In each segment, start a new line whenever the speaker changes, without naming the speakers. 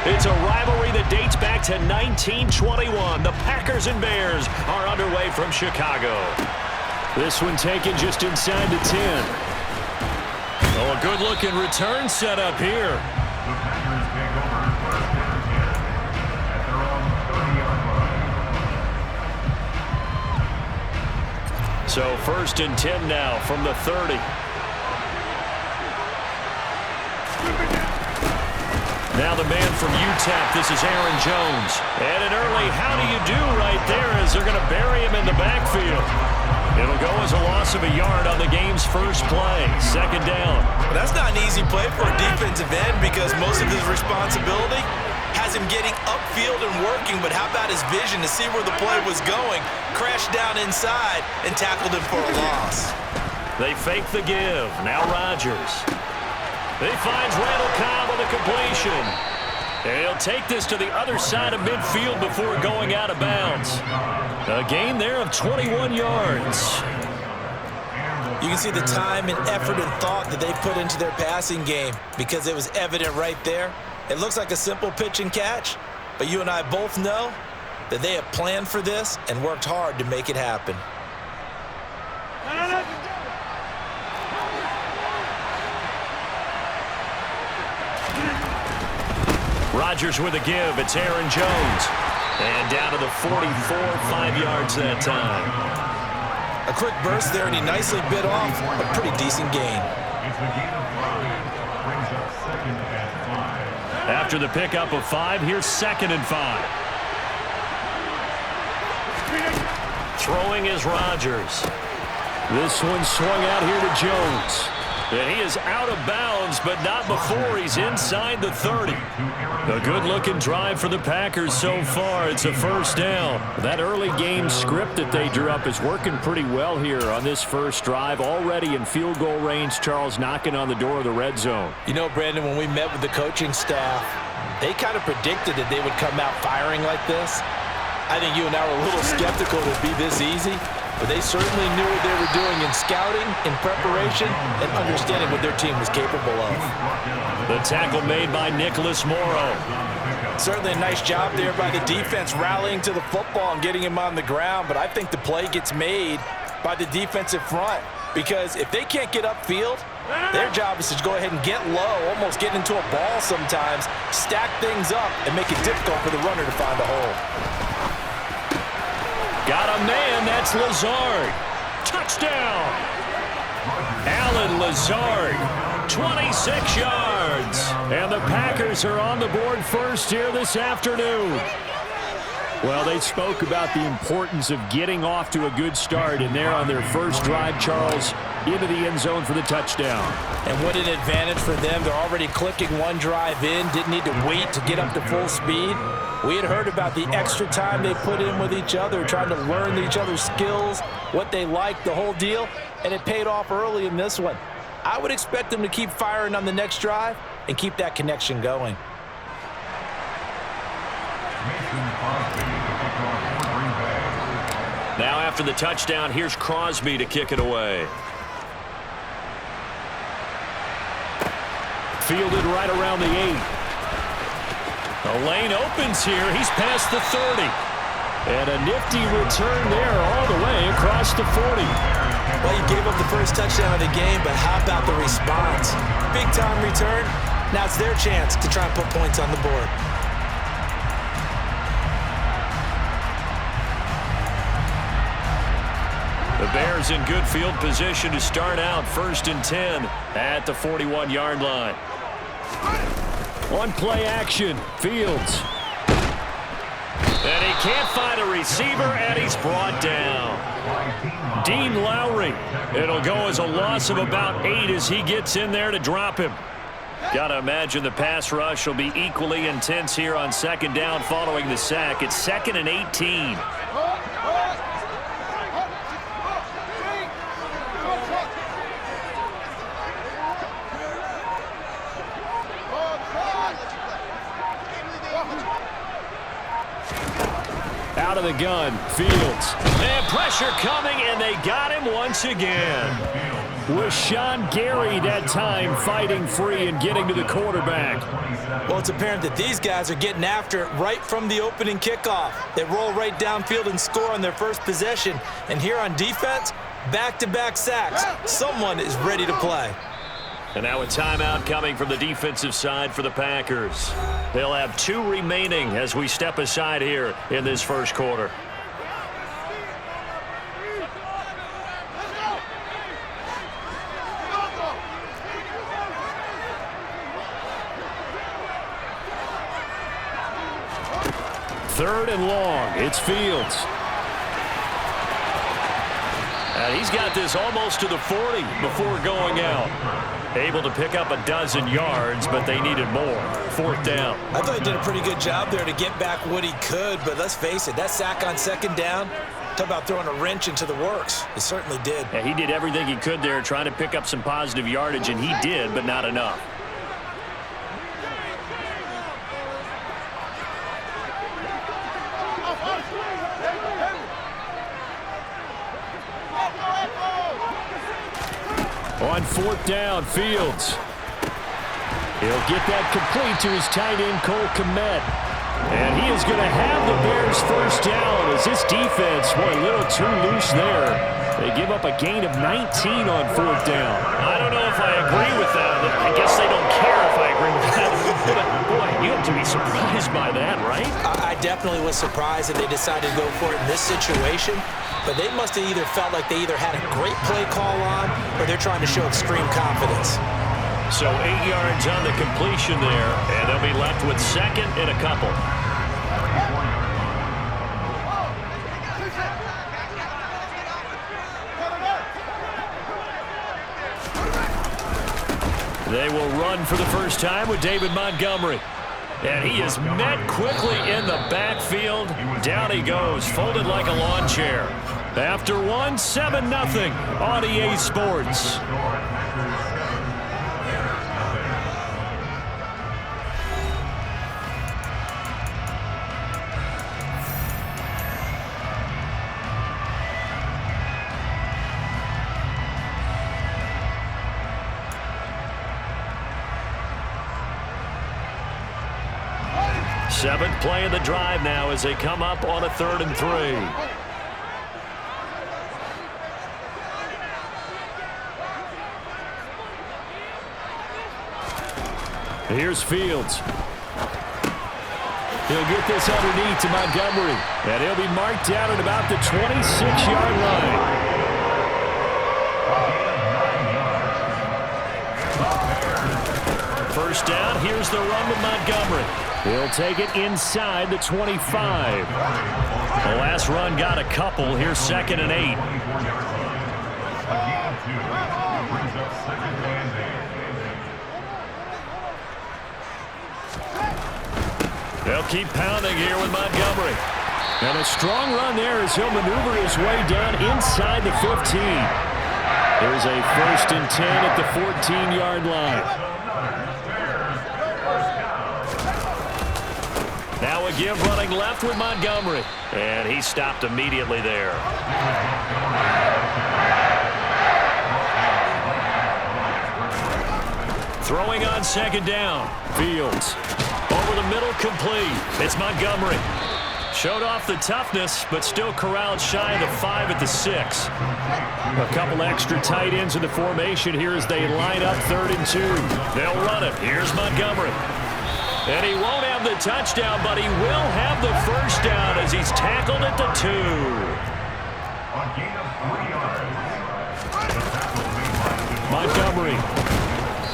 It's a rivalry that dates back to 1921. The Packers and Bears are underway from Chicago. This one taken just inside the 10. Oh, a good-looking return set up here. So 1st and 10 now from the 30. Now the man from UTEP, this is Aaron Jones. And an early how do you do right there as they're going to bury him in the backfield. It'll go as a loss of a yard on the game's first play. 2nd down.
Well, that's not an easy play for a defensive end because most of his responsibility has him getting upfield and working, but how about his vision to see where the play was going, crashed down inside, and tackled him for a loss.
They fake the give. Now Rodgers. He finds Randall Cobb with a completion. And he'll take this to the other side of midfield before going out of bounds. A gain there of 21 yards.
You can see the time and effort and thought that they put into their passing game because it was evident right there. It looks like a simple pitch and catch, but you and I both know that they have planned for this and worked hard to make it happen.
Rodgers with a give. It's Aaron Jones. And down to the 44, 5 yards that time.
A quick burst there, and he nicely bit off a pretty decent gain.
After the pickup of 5, here's 2nd and 5. Throwing is Rodgers. This one swung out here to Jones. And he is out of bounds, but not before he's inside the 30. A good-looking drive for the Packers so far. It's a 1st down. That early game script that they drew up is working pretty well here on this first drive. Already in field goal range, Charles knocking on the door of the red zone.
You know, Brandon, when we met with the coaching staff, they kind of predicted that they would come out firing like this. I think you and I were a little skeptical that it'd be this easy. But they certainly knew what they were doing in scouting, in preparation, and understanding what their team was capable of.
The tackle made by Nicholas Morrow.
Certainly a nice job there by the defense rallying to the football and getting him on the ground. But I think the play gets made by the defensive front. Because if they can't get upfield, their job is to go ahead and get low, almost get into a ball sometimes, stack things up, and make it difficult for the runner to find a hole.
Got a man, that's Lazard. Touchdown! Alan Lazard, 26 yards. And the Packers are on the board first here this afternoon. Well, they spoke about the importance of getting off to a good start, and they're on their first drive, Charles, into the end zone for the touchdown.
And what an advantage for them. They're already clicking one drive in, didn't need to wait to get up to full speed. We had heard about the extra time they put in with each other, trying to learn each other's skills, what they liked, the whole deal, and it paid off early in this one. I would expect them to keep firing on the next drive and keep that connection going.
Now after the touchdown, here's Crosby to kick it away. Fielded right around the 8. The lane opens here. He's past the 30. And a nifty return there all the way across the 40.
Well, you gave up the first touchdown of the game, but how about the response? Big-time return. Now it's their chance to try and put points on the board.
The Bears in good field position to start out 1st and 10 at the 41-yard line. One play action, Fields. And he can't find a receiver, and he's brought down. Dean Lowry. It'll go as a loss of about 8 as he gets in there to drop him. Got to imagine the pass rush will be equally intense here on 2nd down following the sack. It's 2nd and 18. Out of the gun, Fields. And pressure coming, and they got him once again. with Sean Gary that time fighting free and getting to the quarterback.
Well, it's apparent that these guys are getting after it right from the opening kickoff. They roll right downfield and score on their first possession. And here on defense, back-to-back sacks. Someone is ready to play.
And now a timeout coming from the defensive side for the Packers. They'll have 2 remaining as we step aside here in this first quarter. Third and long. It's Fields. And he's got this almost to the 40 before going out. Able to pick up a dozen yards, but they needed more. Fourth down.
I thought he did a pretty good job there to get back what he could, but let's face it, that sack on second down, talk about throwing a wrench into the works. It certainly did.
Yeah, he did everything he could there trying to pick up some positive yardage, and he did, but not enough. On fourth down, Fields. He'll get that complete to his tight end, Cole Kmet. And he is going to have the Bears first down as this defense, boy, a little too loose there. They give up a gain of 19 on fourth down. I don't know if I agree with that. I guess they don't care if I agree with that. But, boy, you have to be surprised by that, right?
I definitely was surprised that they decided to go for it in this situation. But they must have either felt like they either had a great play call on or they're trying to show extreme confidence.
So 8 yards on the completion there, and they'll be left with second and a couple. They will run for the first time with David Montgomery. And he is met quickly in the backfield. Down he goes, folded like a lawn chair. After one, 7-0 on EA Sports. Seventh play of the drive now as they come up on a 3rd and 3. Here's Fields. He'll get this underneath to Montgomery. And he'll be marked down at about the 26-yard line. First down, here's the run with Montgomery. He'll take it inside the 25. The last run got a couple. Here's 2nd and 8. They'll keep pounding here with Montgomery. And a strong run there as he'll maneuver his way down inside the 15. There's a 1st and 10 at the 14-yard line. Now a give running left with Montgomery. And he stopped immediately there. Throwing on 2nd down. Fields. Over the middle, complete. It's Montgomery. Showed off the toughness, but still corralled shy of the 5 at the 6. A couple extra tight ends in the formation here as they line up 3rd and 2. They'll run it. Here's Montgomery. And he won't have the touchdown, but he will have the first down as he's tackled at the 2. Montgomery.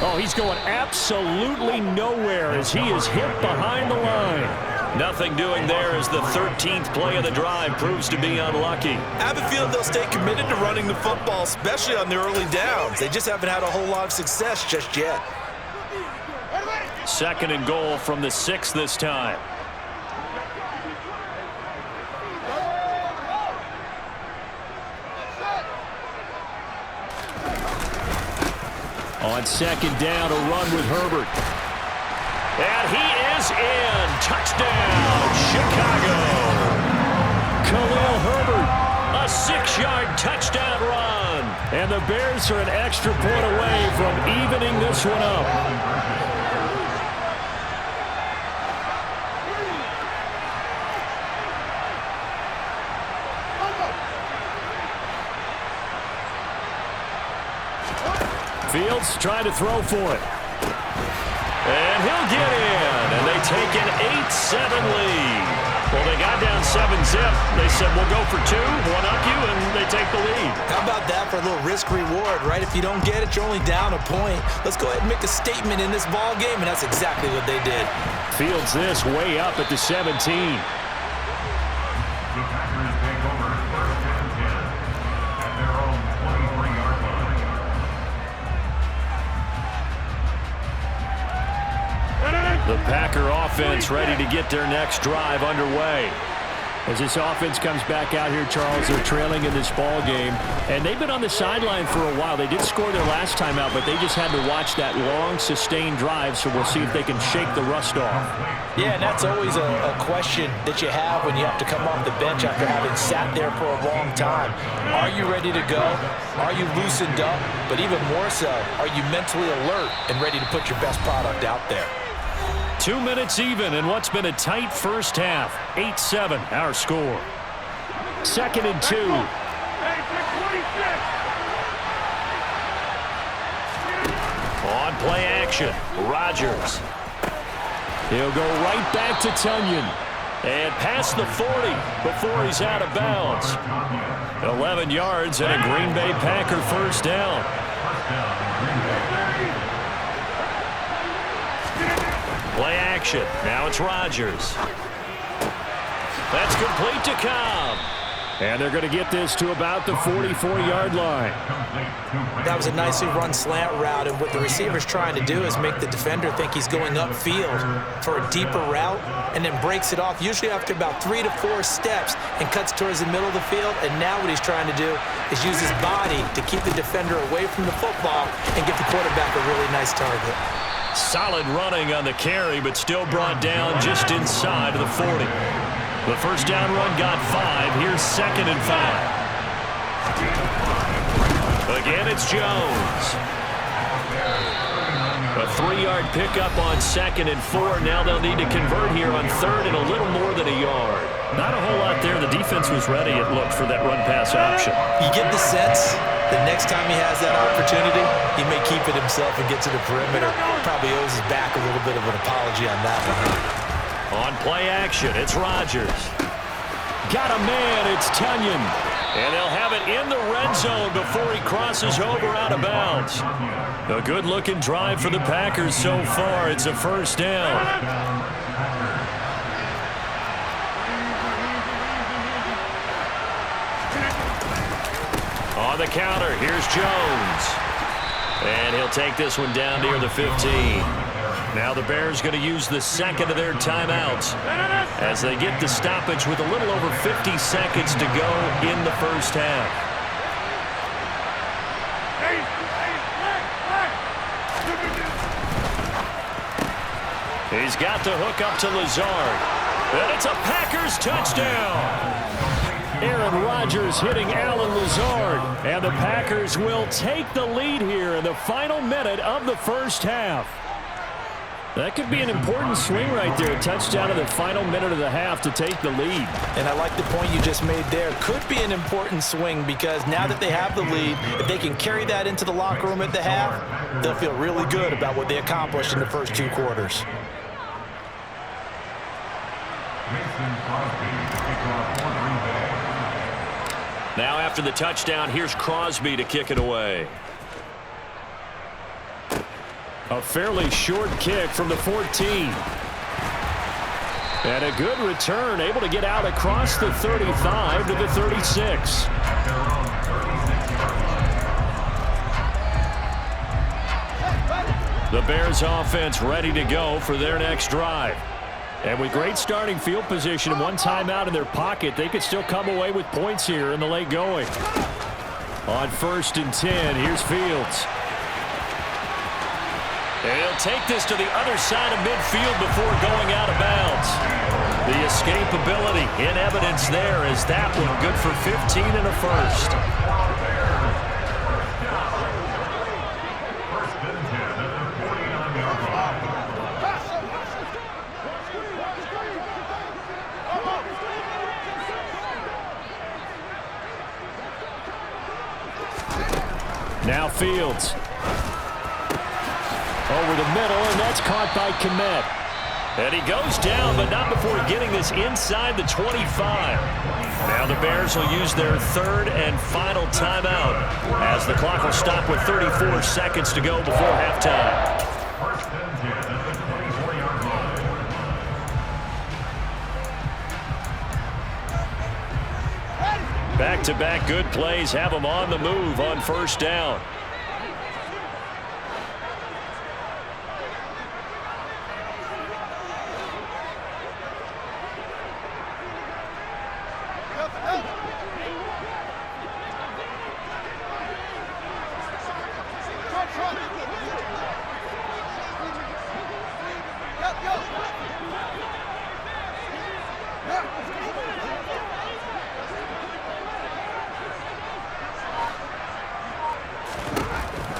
Oh, he's going absolutely nowhere as he is hit behind the line. Nothing doing there as the 13th play of the drive proves to be unlucky.
I have a feeling they'll stay committed to running the football, especially on the early downs. They just haven't had a whole lot of success just yet.
2nd and goal from the 6 this time. On 2nd down, a run with Herbert. And he is in. Touchdown, Chicago. Khalil Herbert, a 6-yard touchdown run. And the Bears are an extra point away from evening this one up. Fields trying to throw for it. And he'll get in. And they take an 8-7 lead. Well, they got down 7-zip. They said, we'll go for two, one up you, and they take the lead.
How about that for a little risk-reward, right? If you don't get it, you're only down a point. Let's go ahead and make a statement in this ball game, and that's exactly what they did.
Fields this way up at the 17. The Packer offense ready to get their next drive underway. As this offense comes back out here, Charles, they're trailing in this ball game, and they've been on the sideline for a while. They did score their last time out, but they just had to watch that long, sustained drive, so we'll see if they can shake the rust off.
Yeah, and that's always a question that you have when you have to come off the bench after having sat there for a long time. Are you ready to go? Are you loosened up? But even more so, are you mentally alert and ready to put your best product out there?
2 minutes even in what's been a tight first half. 8-7, our score. 2nd and 2. On play action, Rodgers. He'll go right back to Tunyon. And past the 40 before he's out of bounds. 11 yards and a Green Bay Packer first down. Play action. Now it's Rodgers. That's complete to Cobb. And they're going to get this to about the 44-yard line.
That was a nicely run slant route, and what the receiver's trying to do is make the defender think he's going upfield for a deeper route and then breaks it off, usually after about 3 to 4 steps, and cuts towards the middle of the field. And now what he's trying to do is use his body to keep the defender away from the football and give the quarterback a really nice target.
Solid running on the carry, but still brought down just inside of the 40. The first down run got 5. Here's 2nd and 5. Again, it's Jones. A 3-yard pickup on 2nd and 4. Now they'll need to convert here on 3rd and a little more than a yard. Not a whole lot there. The defense was ready, it looked, for that run-pass option.
You get the sense that next time he has that opportunity, he may keep it himself and get to the perimeter. Probably owes his back a little bit of an apology on that one.
On play action, it's Rodgers. Got a man, it's Tunyon. And they'll have it in the red zone before he crosses over out of bounds. A good-looking drive for the Packers so far. It's a first down. On the counter, here's Jones. And he'll take this one down near the 15. Now the Bears going to use the second of their timeouts as they get the stoppage with a little over 50 seconds to go in the first half. He's got the hook up to Lazard. And it's a Packers touchdown. Aaron Rodgers hitting Alan Lazard. And the Packers will take the lead here in the final minute of the first half. That could be an important swing right there. A touchdown in the final minute of the half to take the lead. And I like the point you just made there. Could be an important swing because now that they have the lead, if they can carry that into the locker room at the half, they'll feel really good about what they accomplished in the first 2 quarters. Now after the touchdown, here's Crosby to kick it away. A fairly short kick from the 14. And a good return, able to get out across the 35 to the 36. The Bears offense ready to go for their next drive. And with great starting field position and one timeout in their pocket, they could still come away with points here in the late going. On 1st and 10, here's Fields. And he'll take this to the other side of midfield before going out of bounds. The escapability in evidence there as that one good for 15 and a first. Now Fields. Over the middle, and that's caught by Kmet. And he goes down, but not before getting this inside the 25. Now the Bears will use their third and final timeout as the clock will stop with 34 seconds to go before halftime. Back-to-back good plays have them on the move on first down.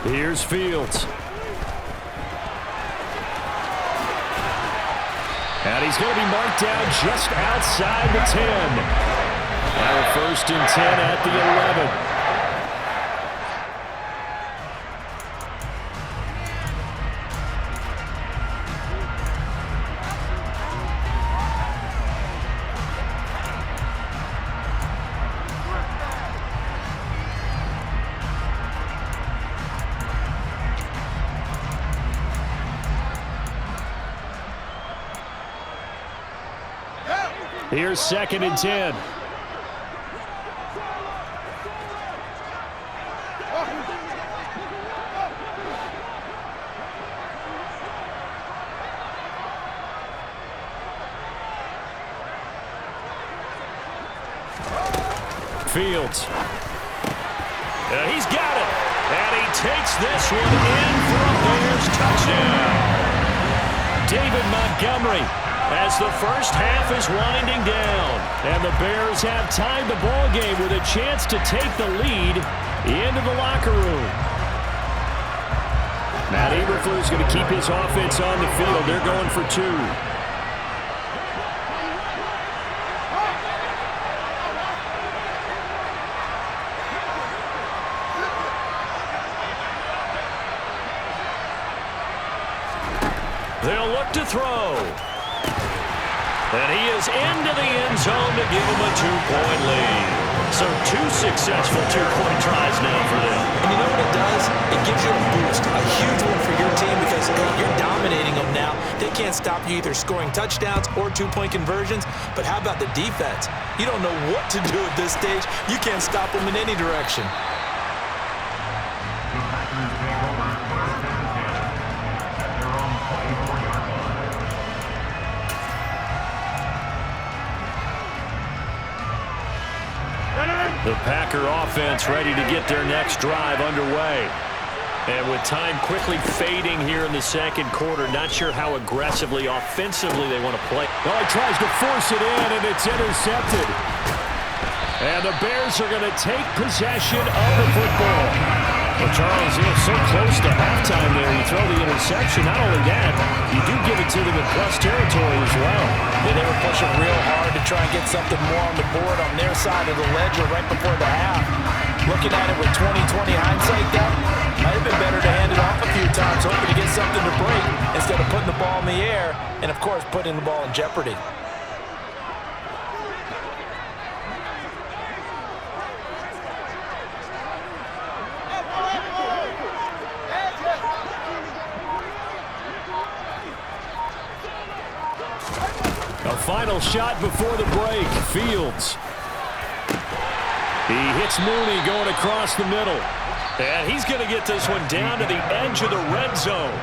Here's Fields. And he's going to be marked down just outside the 10. Now first and 10 at the 11. Here's second and 10. Fields. And he's got it. And he takes this one in for a Bears touchdown. David Montgomery, as the first half is winding down, and the Bears have tied the ball game with a chance to take the lead into the locker room. Matt Eberflus is going to keep his offense on the field. They're going for two. They'll look to throw. And he is into the end zone to give him a 2-point lead. So two successful two-point tries now for them.
And you know what it does? It gives you a boost, a huge one for your team because you're dominating them now. They can't stop you either scoring touchdowns or two-point conversions. But how about the defense? You don't know what to do at this stage. You can't stop them in any direction.
The Packer offense ready to get their next drive underway. And with time quickly fading here in the second quarter, not sure how aggressively, offensively they want to play. Oh, he tries to force it in, and it's intercepted. And the Bears are going to take possession of the football. Well, Charles, so close to halftime there. You throw the interception. Not only that, you do give it to them in plus territory as well.
Yeah, they were pushing real hard to try and get something more on the board on their side of the ledger right before the half. Looking at it with 20/20 hindsight, though, might have been better to hand it off a few times, hoping to get something to break instead of putting the ball in the air and, of course, putting the ball in jeopardy.
A final shot before the break. Fields. He hits Mooney going across the middle. And he's going to get this one down to the edge of the red zone.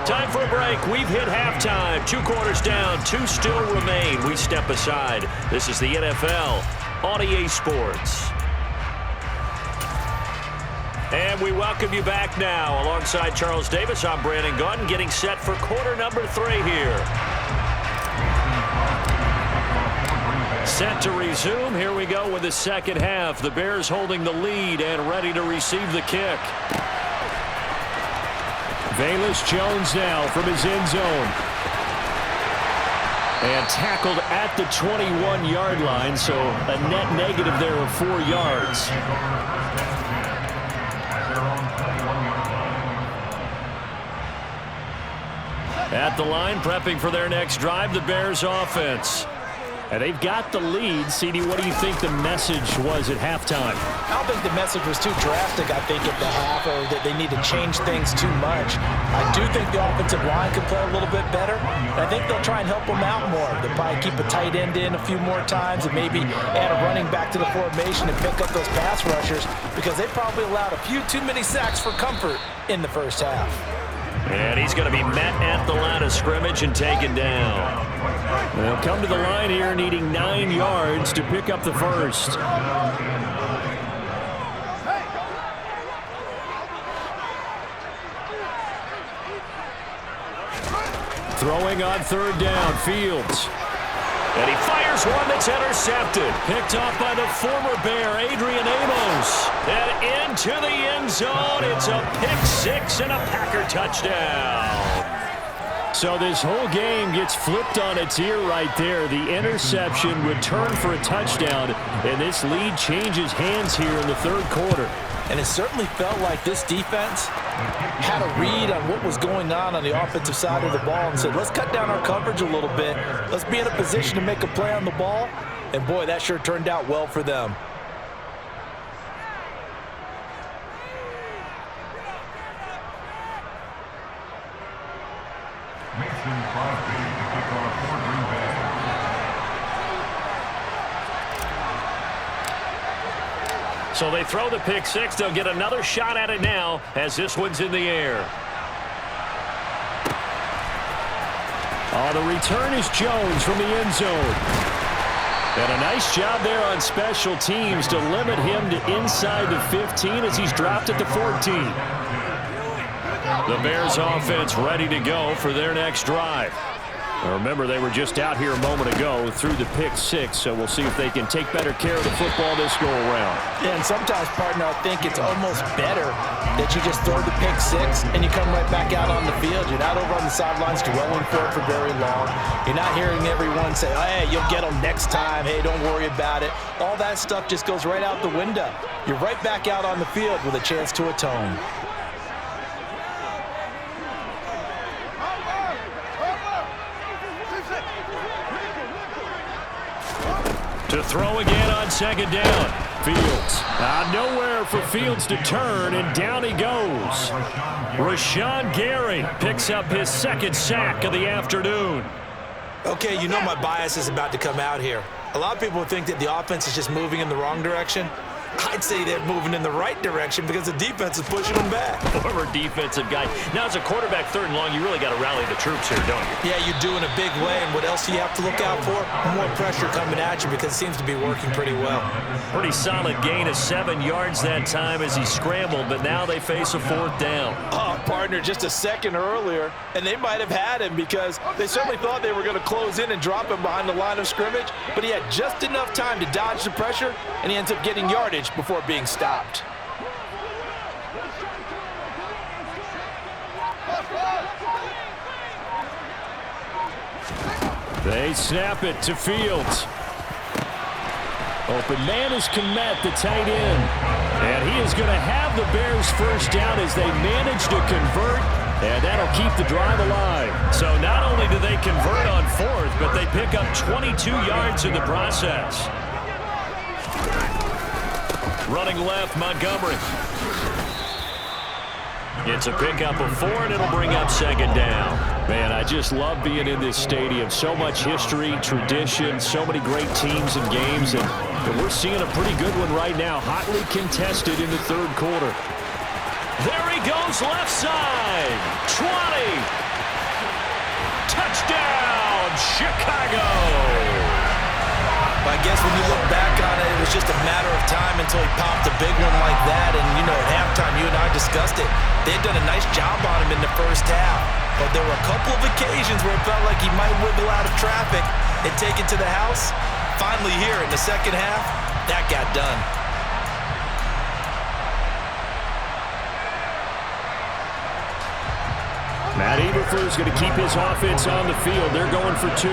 Time for a break. We've hit halftime. 2 quarters down. 2 still remain. We step aside. This is the NFL on EA Sports. And we welcome you back now. Alongside Charles Davis, I'm Brandon Gaudin, getting set for quarter number 3 here. Set to resume. Here we go with the second half. The Bears holding the lead and ready to receive the kick. Velus Jones now from his end zone. And tackled at the 21-yard line, so a net negative there of 4 yards. At the line, prepping for their next drive, the Bears offense. And they've got the lead. CD, what do you think the message was at halftime?
I don't think the message was too drastic, I think, at the half, or that they need to change things too much. I do think the offensive line could play a little bit better. And I think they'll try and help them out more. They'll probably keep a tight end in a few more times and maybe add a running back to the formation and pick up those pass rushers, because they probably allowed a few too many sacks for comfort in the first half.
And he's going to be met at the line of scrimmage and taken down. They'll come to the line here needing 9 yards to pick up the first. Throwing on third down, Fields. And he fires one that's intercepted. Picked off by the former Bear, Adrian Amos. And into the end zone. It's a pick-6 and a Packer touchdown. So this whole game gets flipped on its ear right there. The interception returned for a touchdown. And this lead changes hands here in the third quarter.
And it certainly felt like this defense had a read on what was going on the offensive side of the ball and said, let's cut down our coverage a little bit. Let's be in a position to make a play on the ball. And, boy, that sure turned out well for them.
So they throw the pick-6. They'll get another shot at it now as this one's in the air. Oh, the return is Jones from the end zone. And a nice job there on special teams to limit him to inside the 15 as he's dropped at the 14. The Bears offense ready to go for their next drive. Now remember, they were just out here a moment ago through the pick-6, so we'll see if they can take better care of the football this go-around.
Yeah, and sometimes, partner, I think it's almost better that you just throw the pick-6 and you come right back out on the field. You're not over on the sidelines dwelling for it for very long. You're not hearing everyone say, oh, hey, you'll get them next time. Hey, don't worry about it. All that stuff just goes right out the window. You're right back out on the field with a chance to atone.
To throw again on second down. Fields. Nowhere for Fields to turn, and down he goes. Rashawn Gary picks up his second sack of the afternoon.
Okay, you know my bias is about to come out here. A lot of people think that the offense is just moving in the wrong direction. I'd say they're moving in the right direction because the defense is pushing them back.
Former defensive guy. Now, as a quarterback, third and long, you really got to rally the troops here, don't you?
Yeah, you do in a big way. And what else do you have to look out for? More pressure coming at you because it seems to be working pretty well.
Pretty solid gain of 7 yards that time as he scrambled, but now they face a fourth down.
Oh, partner, just a second earlier, and they might have had him because they certainly thought they were going to close in and drop him behind the line of scrimmage, but he had just enough time to dodge the pressure, and he ends up getting yardage before being stopped.
They snap it to Fields. Open man is Kmet, the tight end. And he is going to have the Bears first down as they manage to convert, and that'll keep the drive alive. So not only do they convert on fourth, but they pick up 22 yards in the process. Running left, Montgomery. It's a pickup of 4, and it'll bring up second down. Man, I just love being in this stadium. So much history, tradition, so many great teams and games, and we're seeing a pretty good one right now. Hotly contested in the third quarter. There he goes, left side. 20. Touchdown, Chicago.
I guess when you look back on it, it was just a matter of time until he popped a big one like that. And, you know, at halftime, you and I discussed it. They had done a nice job on him in the first half. But there were a couple of occasions where it felt like he might wiggle out of traffic and take it to the house. Finally here in the second half, that got done.
Matt Eberflus is going to keep his offense on the field. They're going for 2.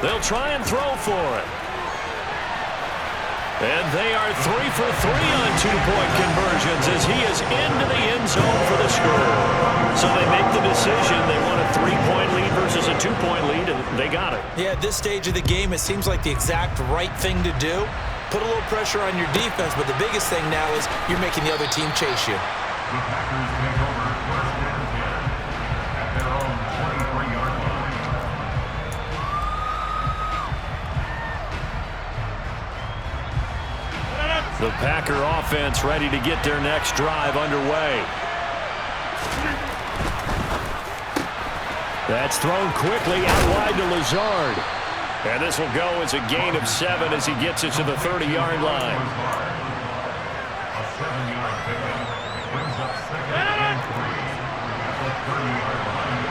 They'll try and throw for it. And they are 3 for 3 on two-point conversions as he is into the end zone for the score. So they make the decision. They want a 3-point lead versus a 2-point lead, and they got it.
Yeah, at this stage of the game, it seems like the exact right thing to do. Put a little pressure on your defense, but the biggest thing now is you're making the other team chase you.
The Packers take over first and 10 at their own 23-yard line.
The Packer offense ready to get their next drive underway. That's thrown quickly out wide to Lazard. And this will go as a gain of 7 as he gets it to the 30-yard line.
A 7-yard pickup brings up 2nd and 3 at the 30-yard line.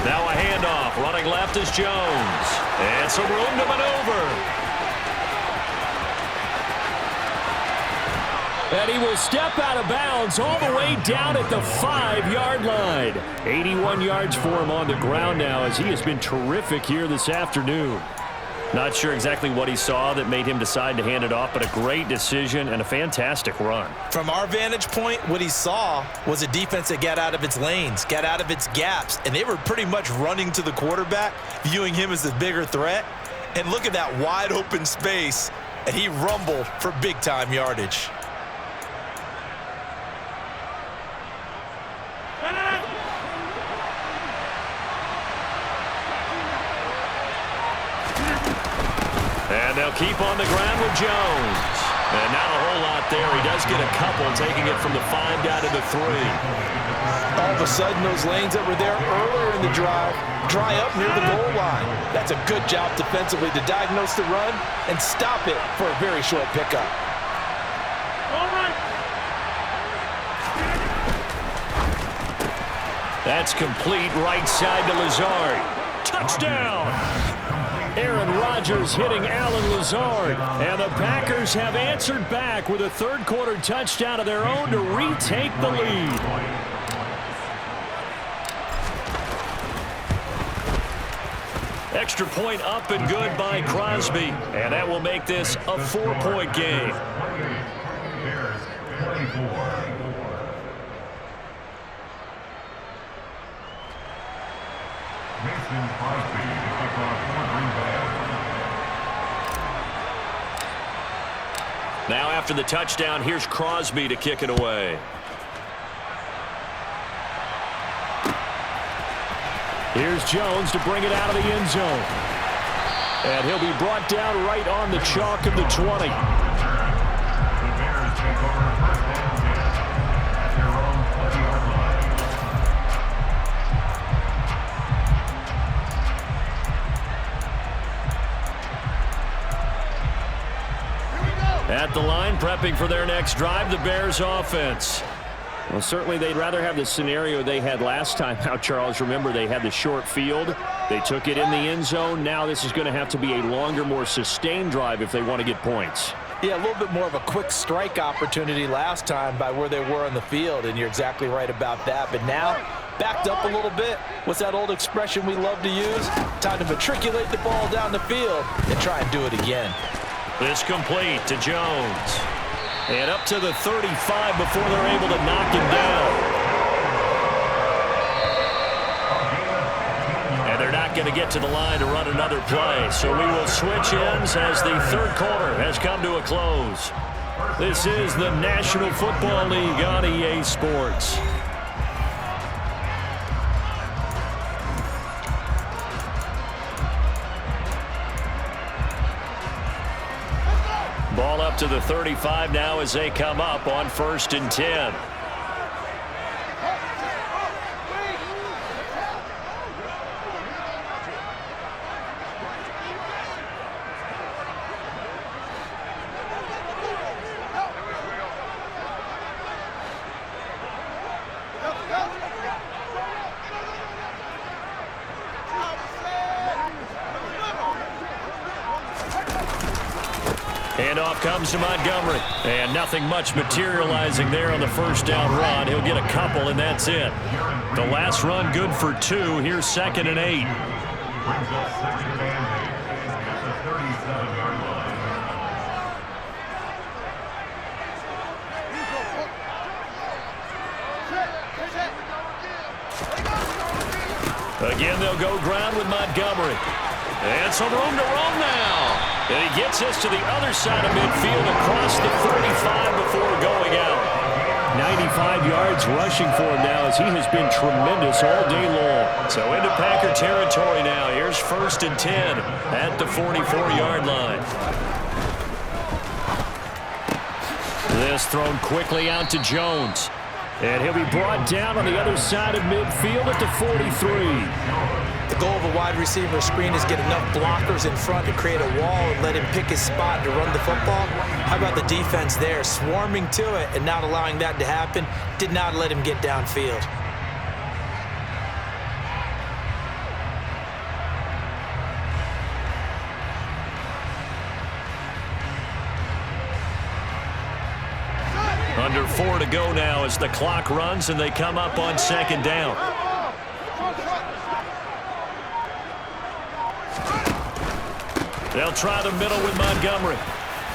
Now a handoff. Running left is Jones. And some room to maneuver. And he will step out of bounds all the way down at the 5-yard line. 81 yards for him on the ground now as he has been terrific here this afternoon. Not sure exactly what he saw that made him decide to hand it off, but a great decision and a fantastic run.
From our vantage point, what he saw was a defense that got out of its lanes, got out of its gaps, and they were pretty much running to the quarterback, viewing him as the bigger threat. And look at that wide open space, and he rumbled for big-time yardage.
And they'll keep on the ground with Jones. And not a whole lot there. He does get a couple, taking it from the 5 down to the 3.
All of a sudden, those lanes that were there earlier in the drive dry up near the goal line. That's a good job defensively to diagnose the run and stop it for a very short pickup.
All right.
That's complete right side to Lazard. Touchdown! Aaron Rodgers hitting Alan Lazard. And the Packers have answered back with a third-quarter touchdown of their own to retake the lead. Extra point up and good by Crosby. And that will make this a 4-point game.
Bears 24. Mason Crosby to kick off for Green Bay.
Now after the touchdown, here's Crosby to kick it away. Here's Jones to bring it out of the end zone. And he'll be brought down right on the chalk of the 20.
The Bears take over first and 10 at their own 20-yard line.
At the line, prepping for their next drive, the Bears offense. Well, certainly they'd rather have the scenario they had last time out, Charles. Remember, they had the short field. They took it in the end zone. Now this is going to have to be a longer, more sustained drive if they want to get points.
Yeah, a little bit more of a quick strike opportunity last time by where they were on the field, and you're exactly right about that. But now, backed up a little bit. What's that old expression we love to use? Time to matriculate the ball down the field and try and do it again.
This complete to Jones. And up to the 35 before they're able to knock him down. And they're not going to get to the line to run another play. So we will switch ends as the third quarter has come to a close. This is the National Football League on EA Sports. Ball up to the 35 now as they come up on 1st and 10. And off comes to Montgomery. And nothing much materializing there on the first down run. He'll get a couple, and that's it. The last run good for 2. Here's 2nd and 8.
Brings up 2nd and 8 at the 37-yard line.
Again, they'll go ground with Montgomery. And some room to roam now. And he gets us to the other side of midfield across the 45 before going out. 95 yards rushing for him now as he has been tremendous all day long. So into Packer territory now. Here's 1st and 10 at the 44-yard line. This thrown quickly out to Jones. And he'll be brought down on the other side of midfield at the 43.
The goal of a wide receiver screen is get enough blockers in front to create a wall and let him pick his spot to run the football. How about the defense there, swarming to it and not allowing that to happen? Did not let him get downfield.
Under 4 to go now as the clock runs and they come up on 2nd down. They'll try the middle with Montgomery.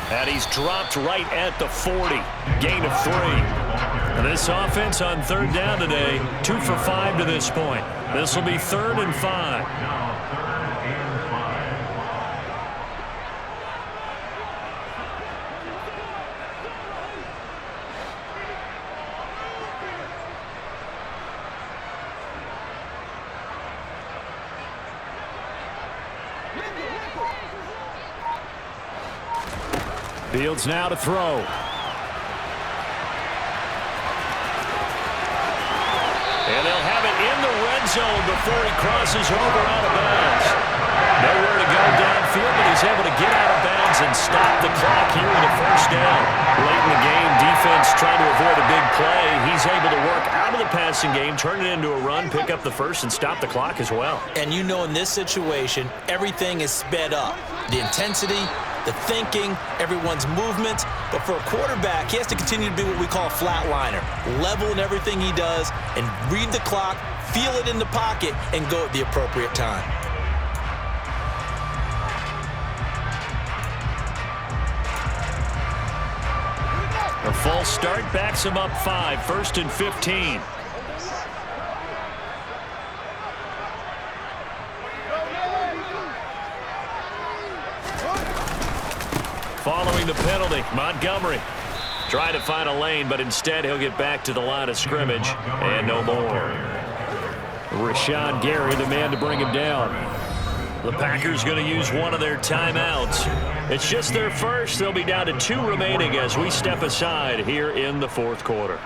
And he's dropped right at the 40. Gain of 3. And this offense on 3rd down today, 2 for 5 to this point. This will be 3rd and 5. Fields now to throw. And they'll have it in the red zone before he crosses over out of bounds. Nowhere to go downfield, but he's able to get out of bounds and stop the clock here in the 1st down. Late in the game, defense trying to avoid a big play. He's able to work out of the passing game, turn it into a run, pick up the 1st, and stop the clock as well.
And you know in this situation, everything is sped up. The intensity, the thinking, everyone's movement. But for a quarterback, he has to continue to be what we call a flatliner. Level in everything he does and read the clock, feel it in the pocket, and go at the appropriate time.
A false start backs him up 5, 1st and 15. Following the penalty, Montgomery trying to find a lane, but instead he'll get back to the line of scrimmage and no more. Rashawn Gary, the man to bring him down. The Packers going to use one of their timeouts. It's just their first. They'll be down to 2 remaining as we step aside here in the 4th quarter.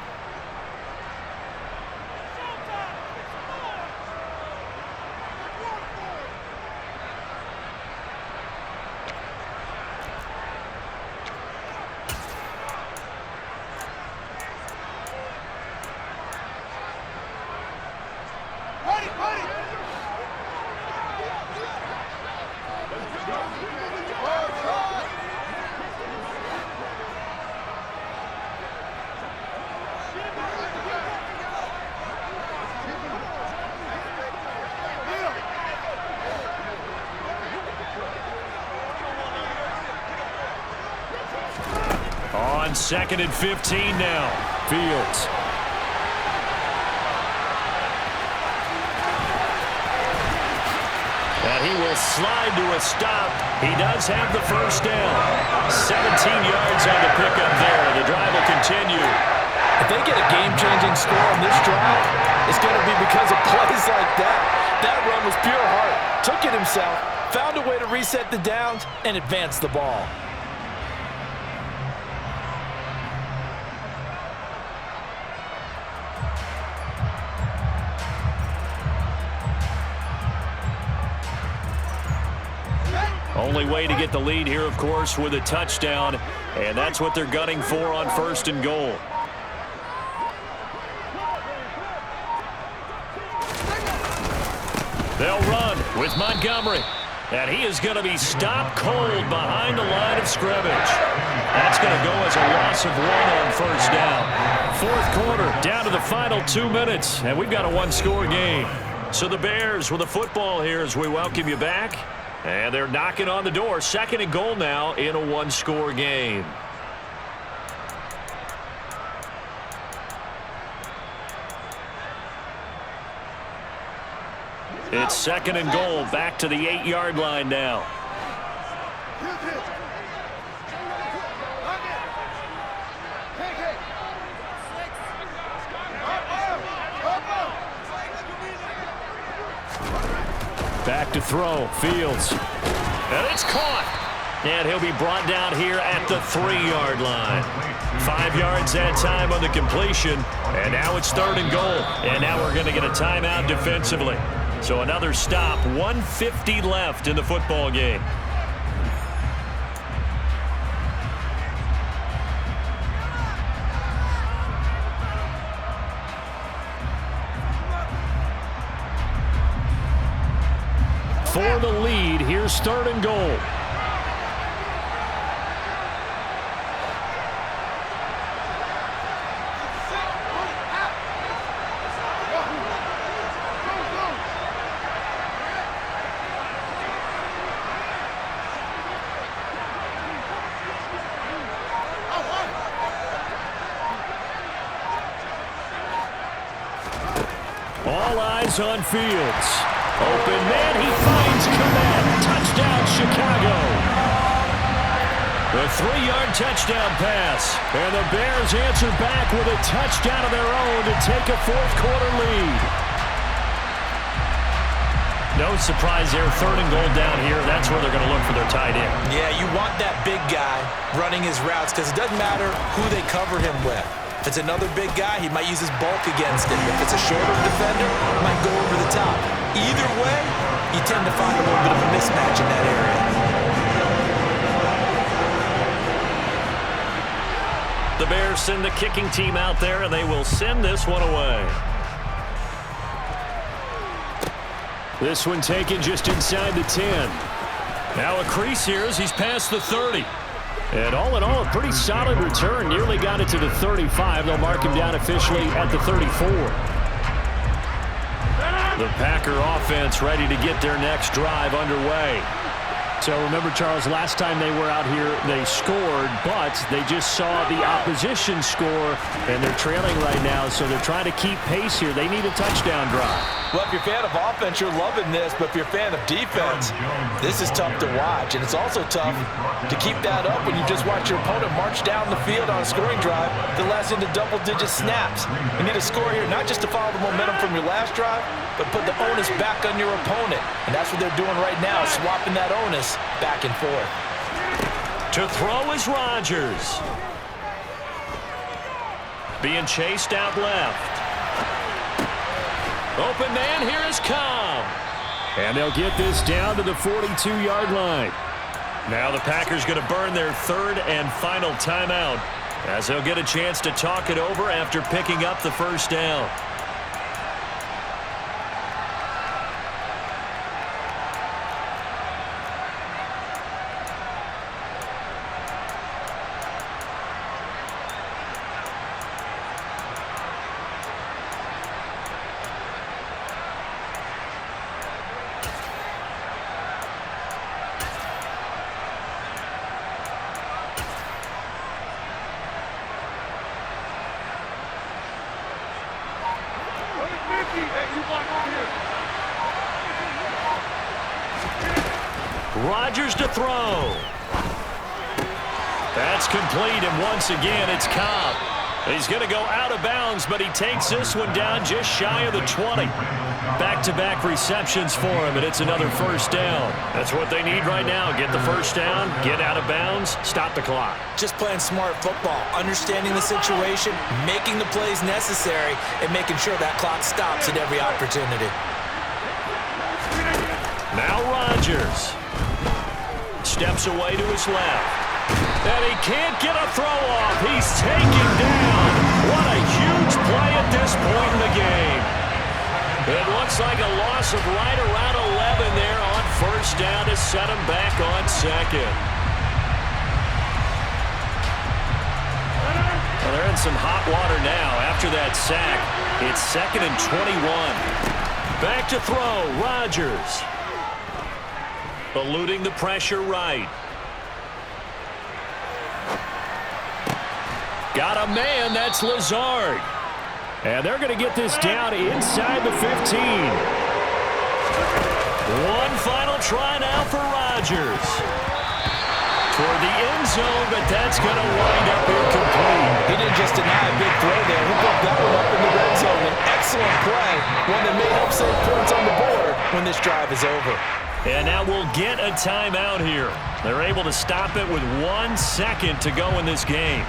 On 2nd and 15 now. Fields. And he will slide to a stop. He does have the 1st down. 17 yards on the pickup there. The drive will continue.
If they get a game-changing score on this drive, it's going to be because of plays like that. That run was pure heart. Took it himself, found a way to reset the downs, and advance the ball.
Only way to get the lead here, of course, with a touchdown, and that's what they're gunning for on 1st and goal. They'll run with Montgomery. And he is going to be stopped cold behind the line of scrimmage. That's going to go as a loss of 1 on first down. Fourth quarter, down to the final 2 minutes, and we've got a one-score game. So the Bears with the football here as we welcome you back. And they're knocking on the door. Second and goal now in a one-score game. It's second and goal, back to the 8-yard line now. Back to throw, Fields. And it's caught. And he'll be brought down here at the 3-yard line. 5 yards that time on the completion. And now it's third and goal. And now we're going to get a timeout defensively. So another stop, 1:50 left in the football game. For the lead, here's third and goal. All eyes on Fields. Open man, he finds Komet. Touchdown, Chicago. The 3-yard touchdown pass. And the Bears answer back with a touchdown of their own to take a fourth-quarter lead. No surprise there, third and goal down here. That's where they're going to look for their tight end.
Yeah, you want that big guy running his routes because it doesn't matter who they cover him with. If it's another big guy, he might use his bulk against him. If it's a shorter defender, he might go over the top. Either way, you tend to find a little bit of a mismatch in that area.
The Bears send the kicking team out there, and they will send this one away. This one taken just inside the 10. Now a crease here as he's past the 30. And all in all, a pretty solid return. Nearly got it to the 35. They'll mark him down officially at the 34. The Packer offense ready to get their next drive underway. So remember, Charles, last time they were out here, they scored, but they just saw the opposition score, and they're trailing right now, so they're trying to keep pace here. They need a touchdown drive.
Well, if you're a fan of offense, you're loving this, but if you're a fan of defense, this is tough to watch, and it's also tough to keep that up when you just watch your opponent march down the field on a scoring drive that lasts into double-digit snaps. You need a score here, not just to follow the momentum from your last drive, but put the onus back on your opponent, and that's what they're doing right now, swapping that onus back and forth.
To throw is Rodgers. Being chased out left. Open man, here is Cobb. And they'll get this down to the 42-yard line. Now the Packers going to burn their third and final timeout as they'll get a chance to talk it over after picking up the first down. Rodgers to throw. That's complete, and once again, it's Cobb. He's going to go out of bounds, but he takes this one down just shy of the 20. Back-to-back receptions for him, and it's another first down. That's what they need right now. Get the first down, get out of bounds, stop the clock.
Just playing smart football, understanding the situation, making the plays necessary, and making sure that clock stops at every opportunity.
Now Rodgers steps away to his left. And he can't get a throw off. He's taken down. What a huge play at this point in the game. It looks like a loss of right around 11 there on first first down to set him back on second. Well, they're in some hot water now after that sack. It's 2nd and 21. Back to throw, Rodgers. Eluding the pressure right. Got a man, that's Lazard. And they're going to get this down inside the 15. One final try now for Rodgers. Toward the end zone, but that's going to wind up incomplete.
He didn't just deny a big throw there. He put that one up in the red zone. An excellent play, one that may help save points on the board when this drive is over.
And now we'll get a timeout here. They're able to stop it with 1 second to go in this game.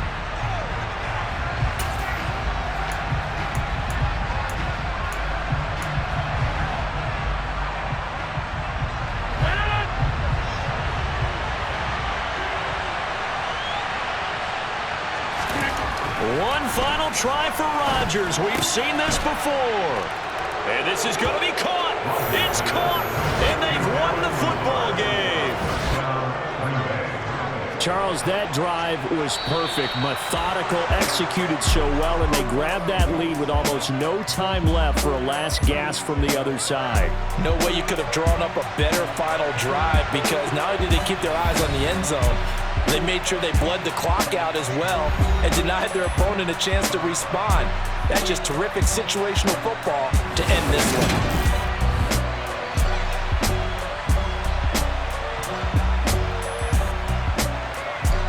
One final try for Rodgers. We've seen this before. And this is going to be caught. It's caught. And they've won the football game.
Charles, that drive was perfect. Methodical, executed so well, and they grabbed that lead with almost no time left for a last gasp from the other side.
No way you could have drawn up a better final drive, because not only did they keep their eyes on the end zone, they made sure they bled the clock out as well and denied their opponent a chance to respond. That's just terrific situational football to end this one.